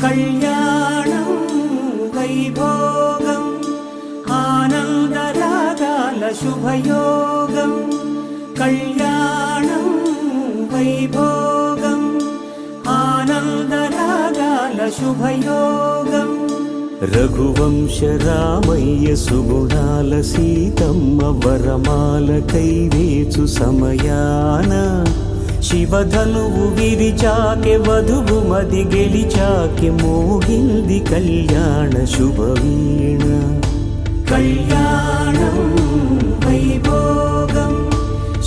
కళ్యాణం వైభోగం ఆనందరాగాల శుభయోగం కళ్యాణం వైభోగం ఆనందరాగాల శుభయోగం రఘువంశ రామయ్య సుగుణాల సీతమ్మ వరమాల కైవేచు సమయాన శివధనువు విరిచాకె వధువు మది గెలిచాకె మోగింది కళ్యాణ శుభవీణ కళ్యాణం వైభోగం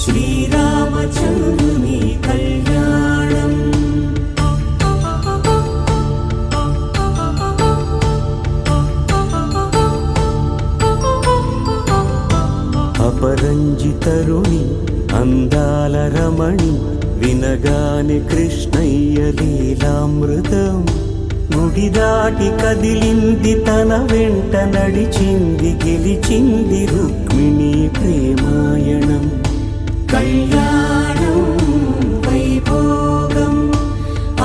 శ్రీరామచంద్రుని కళ్యాణం అపరంజి తరుణి అందాల రమణి వినగాని కృష్ణయ్య లీలామృతం గుడి దాటి కదిలింది తన వెంట నడిచింది గెలిచింది రుక్మిణి ప్రేమాయణం కళ్యాణం వైభోగం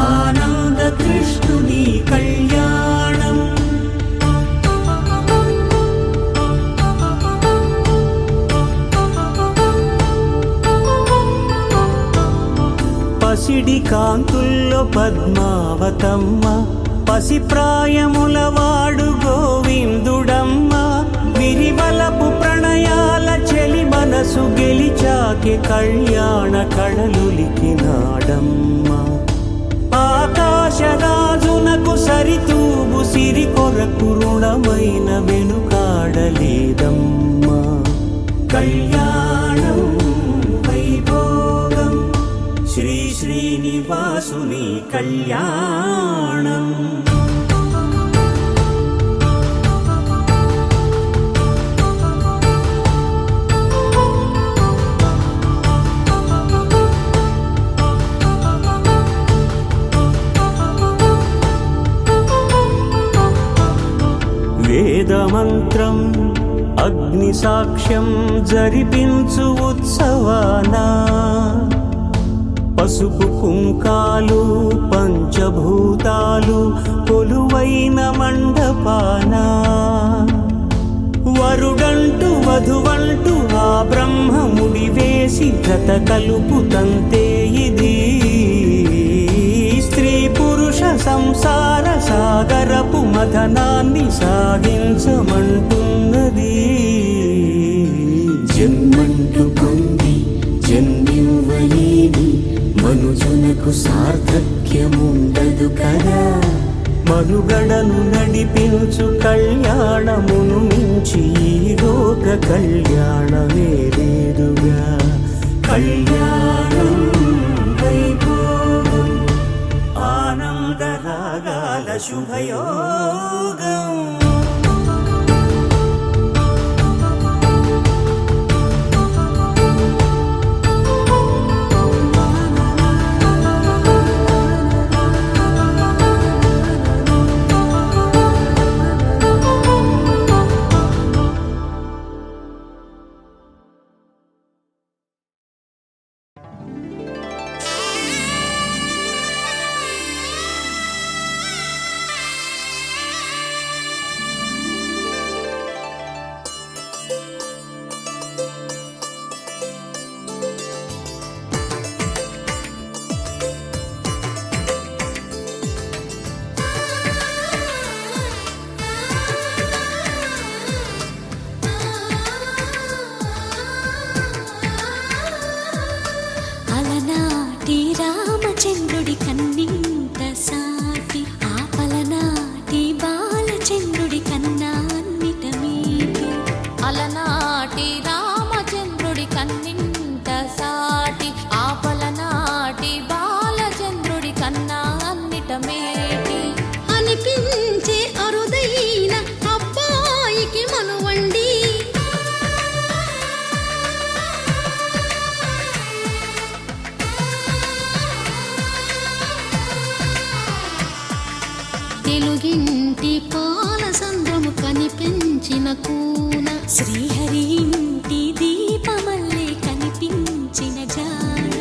ఆనంద కృష్ణుని కళ్యాణం పసిడి కాంతుల్లో పద్మావతమ్మ పసిప్రాయముల వాడు గోవిందుడమ్మ విరివలపు ప్రణయాల చెలి మనసు గెలిచాకె కళ్యాణ కళలులికినాడమ్మ ఆకాశరాజునకు సరితూగు సిరి కొరకు రుణమైన వెనుకాడలేదమ్మ కళ్యాణం వైభోగం శ్రీ శ్రీనివాసుని కళ్యాణం వేదమంత్రం అగ్ని సాక్ష్యం జరిపించు ఉత్సవానా పసుపు కుంకాలు పంచభూతాలు కొలువైన మండపాన వరుడంటూ వధువంటూ ఆ బ్రహ్మముడి వేసి జత కలుపుతంతే ఇది స్త్రీ పురుష సంసార సాగరపు మథనాన్ని సాగించమంటున్నది జన్మంటూ పొంది జన్మివ్వలేని మనుజునకు సార్థక్యముండదు కదా మనుగడను నడిపించు కళ్యాణమును మించి ఈ లోక కళ్యాణమే లేదుగా కళ్యాణం వైభోగం ఆనందరాగాల శుభయోగం రామచంద్రుడి కన్నింత సాటి ఆపలనాటి బాలచంద్రుడి కన్నా అన్నిట మీటి అలనాటి రామచంద్రుడి కన్నింత సాటి ఆపలనాటి బాలచంద్రుడి కన్నా అన్నిట మేటి అనిపించే అరుదైన అబ్బాయికి మనువండి తెలుగింటి పాల సంద్రము కనిపించిన కూన శ్రీహరి ఇంటి దీపమల్లే కనిపించిన జాడు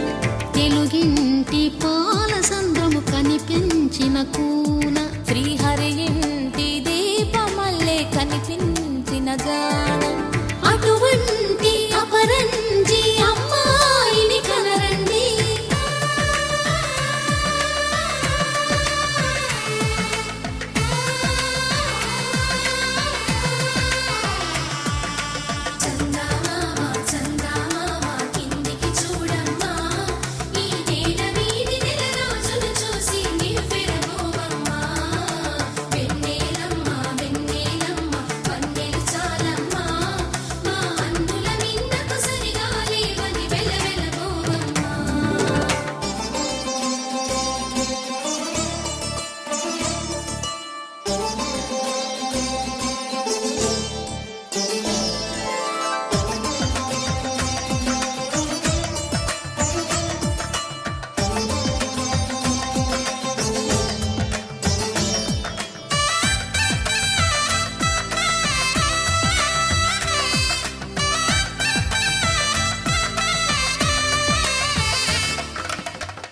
తెలుగింటి పాల సంద్రము కనిపించిన కూన శ్రీహరి ఇంటి దీపమల్లే కనిపించిన గానం అటువంటి అపరంజి అమ్మాయిని కనరండి.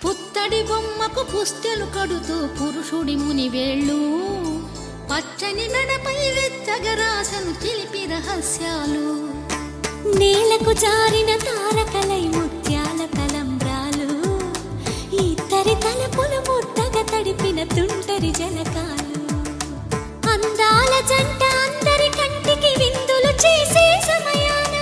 పుత్తడి బొమ్మకు పుస్తెలు కడుతూ పురుషుడి ముని వేళ్ళు పచ్చని నడపై వెచ్చగరాసను చిలిపి రహస్యాలు నేలకు జారిన తారకలై ముత్యాల తలంబ్రాలు ఇద్దరి తలపులు ముద్దగా తడిపిన తుంటరి జలకాలు అందాల జంట అందరి కంటికి విందులు చేసే సమయాన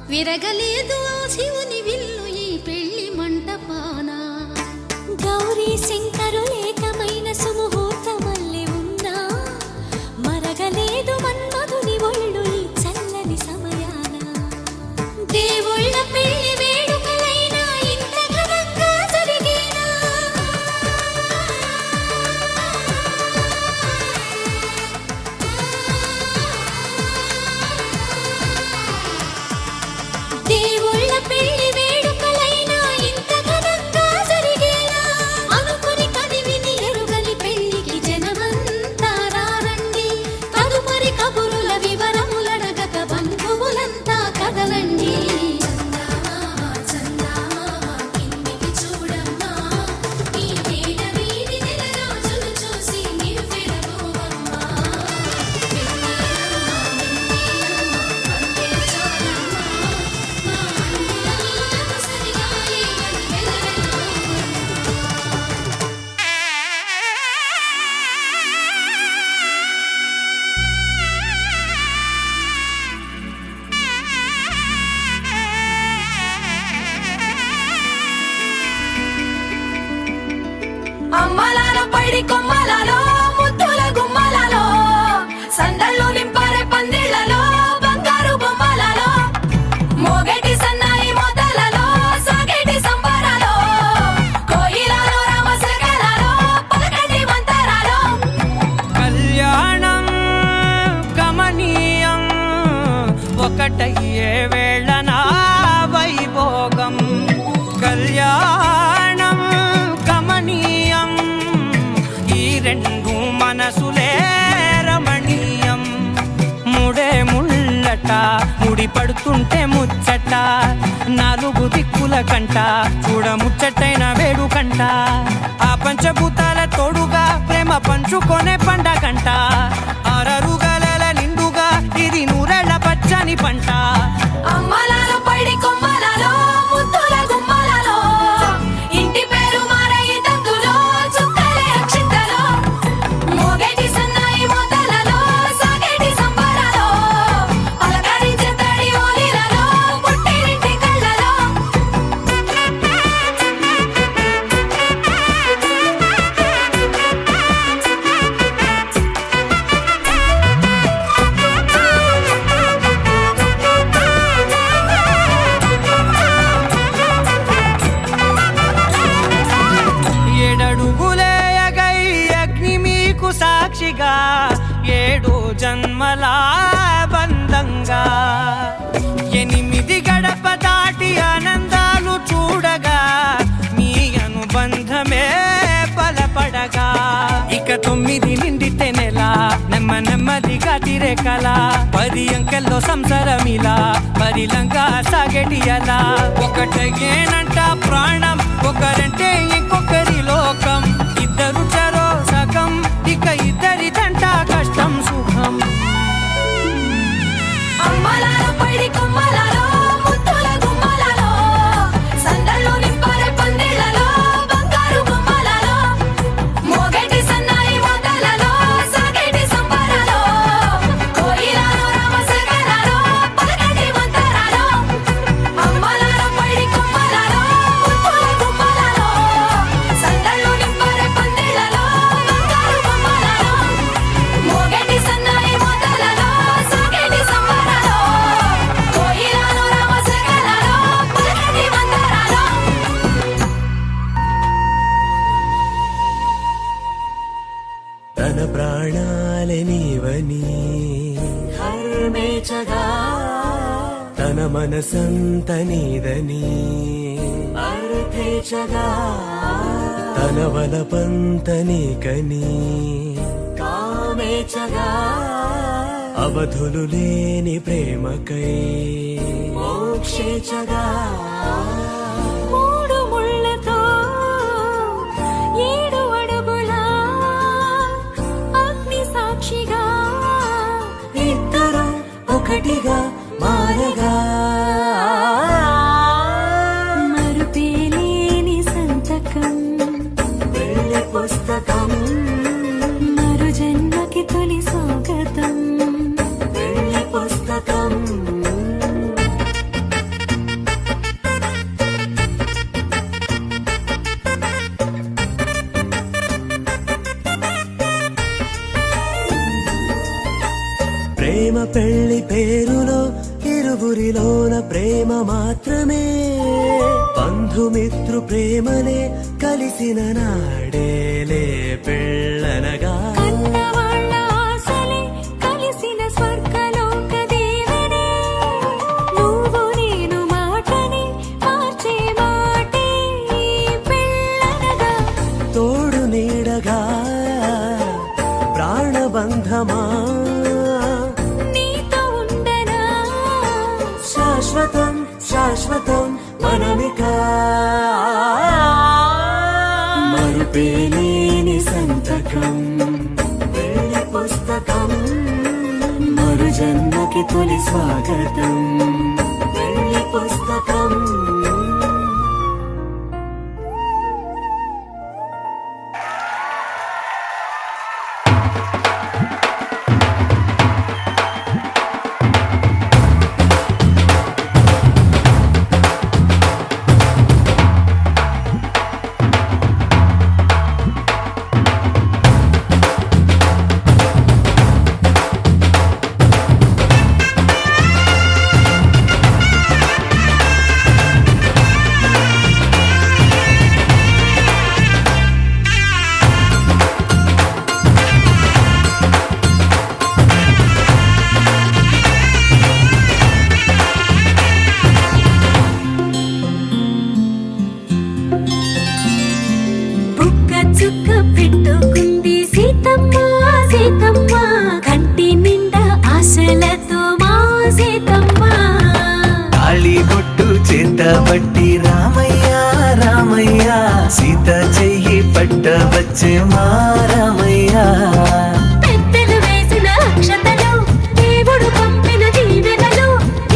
విరగలేదు ఆ శివుని విల్లు ఈ పెళ్లి మంటపాన గౌరీ శంకరులేకమైన సుముహూర్తమల్లె ఉన్నా మరగలేదు మన్మధుని ఒళ్ళు ఈ చల్లని సమయాన దేవుళ్ళ పెళ్లి వేడుకలైనా ఇంత ఘనంగా జరిగేనా దేవుళ్ళ పెళ్లి వేడుకలైనా ఇంత ఘనంగా జరిగేనా అనుకుని కదివిని ఎరుగని పెళ్లికి జనమంతా రారండి తదుపరి కబురుల వివరములడగక బంధువులంతా కదలండి అమ్మలాల పైడి కొమ్మలలో ముద్దుల గుమ్మలలో సందళ్ళు నింపారే పందిళ్లలో బంగారు బొమ్మలలో మోగేటి సన్నాయి మొదలలో సాగేటి సంబరాలో కోయిలలో రామశకలలో పలకండి మంతరాలో కళ్యాణం గమనీయం ఒకటయ్యే వేళ నా వైభోగం కళ్యాణం గమనీయం ఈ రెండు మనసులే రమణీయం ముడే ముళ్ళట ముడి పడుతుంటే ముచ్చట నాలుగు దిక్కుల కంట చూడ ముచ్చటైన వేడుకంట ఆ పంచభూతాల తోడుగా ప్రేమ పంచుకొనే పండగంట అరరుగలల నిండుగా ఇది నూరెళ్ళ పచ్చని పంట అమ్మలాలో పడి కొమ్మలలో ముద్దుల గుమ్మలలో ఇంటి పేరు మారయి తందులో చుక్కలే అక్షింతలో మోగేటి సన్నాయి మోతలలో సాగేటి సంబరాలో పలకరించే తడి ఓలిలలో పుట్టినింటి కళ్ళలో ఏడడుగులేయగై అగ్ని మీకు సాక్షిగా 7 జన్మల బంధంగా 8 గడప దాటి ఆనందాలు చూడగా మీ అనుబంధమే బలపడగా ఇక 9 నిండితే నెల నెమ్మదిగా తిరేకల 10 అంకెల్లో సంసారమిలా పరిలంగా సాగేటియలా ఒకటేనంట ప్రాణం ఒకరంటే ఇంకొకరి లోకం ఇద్దరు చరో సగం ఇక ఇద్దరిదంట కష్టం సుఖం అమ్మలాలో పడి కొమ్మలలో ముద్దుల గుమ్మలలో సందళ్ళు నింపరే పందిళ్ళలో బంగారు గుమ్మలలో మోగేటి సన్నాయి మోతలలో సాగేటి సంబరాలో కోయిలలో రామశేఖరాలో పలకటి మంతరాలో అమ్మలాలో పడి కొమ్మలలో ముద్దుల గుమ్మలలో సందళ్ళు నింపరే పందిళ్ళలో బంగారు గుమ్మలలో మోగేటి సన్నాయి మోతలలో సాగేటి సంబరాలో కోయిలలో రామశేఖరాలో పలకటి మంతరాలో తన ప్రాణాలే నీవని హర్మేచగా తన మనసంత నీదని అర్థేచగా తన వలపంత నీకని కామేచగా అవధులు లేని ప్రేమకై మోక్షేచగా 3 ముళ్ళతో 7 అడుగుల అగ్ని సాక్షిగా ఇద్దరు ఒకటిగా మారగా మరుపేలేని సంతకం వెళ్ళి పుస్తకం మరు జన్మకి తొలి స్వాగతం వెళ్ళి పుస్తకం ప్రేమ పెళ్లి పేరులో ఇరువురిలోన ప్రేమ మాత్రమే బంధుమిత్రు ప్రేమలే కలిసిన నాడేలే పెళ్ళనగా కన్నవాళ్ళ ఆశలే కలిసిన స్వర్గలోక దేవనే నువ్వు నేను మాటని మార్చే మాటే పెళ్ళనగా తోడు నీడగా ప్రాణబంధమా నీతో ఉండనా శాశ్వతం శాశ్వతం మనమిక మరుపేలేని సంతకం వెళ్ళి పుస్తకం మరు జన్మకి తొలి స్వాగతం వెళ్ళి పుస్తకం పట్టి రామయ్య రామయ్య సీత చెయ్యి పట్ట వచ్చే మా రామయ్య రామయ్య పెద్దలు వేసిన అక్షతలు దేవుడు పంపిన దీవెనలు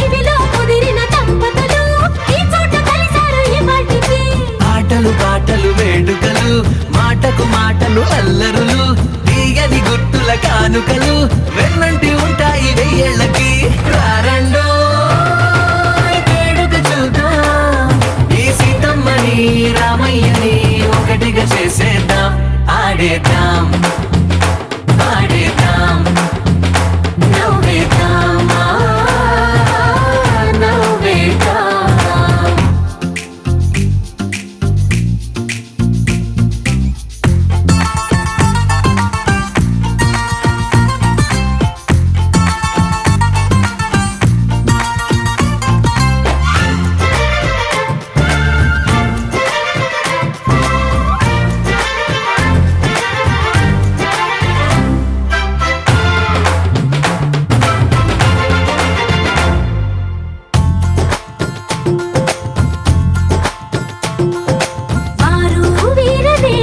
ఇవిలో కుదిరిన దంపతులు ఈ చోట కలిసారు ఈ వాటికి ఆటలు పాటలు వేడుకలు మాటకు మాటలు అల్లరులు తీయని గుర్తుల కానుకలు వెన్నంటి ఉంటాయి వెయ్యేళ్ళకి రారండో వేడుక చూద్దాం ఈ సీతమ్మని రామయ్యని ఒకటిగా చేసేద్దాం ఆడేద్దాం ఆడేద్దాం నవ్వేద్దాం నవ్వేద్దాం వారు వీరనే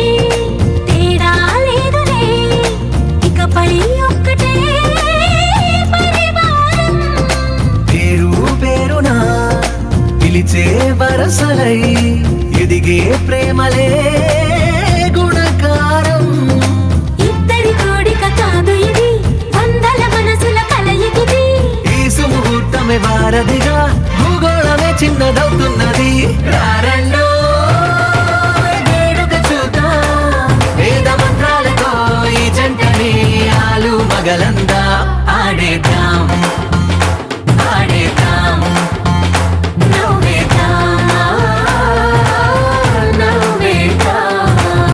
తేడా లేదులే ఇకపై ఒక్కటే పరివారం పేరు పేరున పిలిచే వరసలై ఎదిగే ప్రేమలే గుణకారం ఇద్దరి కోడిక కాదు ఇది వందల మనసుల కలయికిది ఈ సుముహూర్తమే వారధిగా భూగోళమే చిన్నదవుతున్నది రారండో వేడుక చూద్దాం వేద మంత్రాలతో ఈ జంటని ఆలు మగలందా ఆడేద్దాం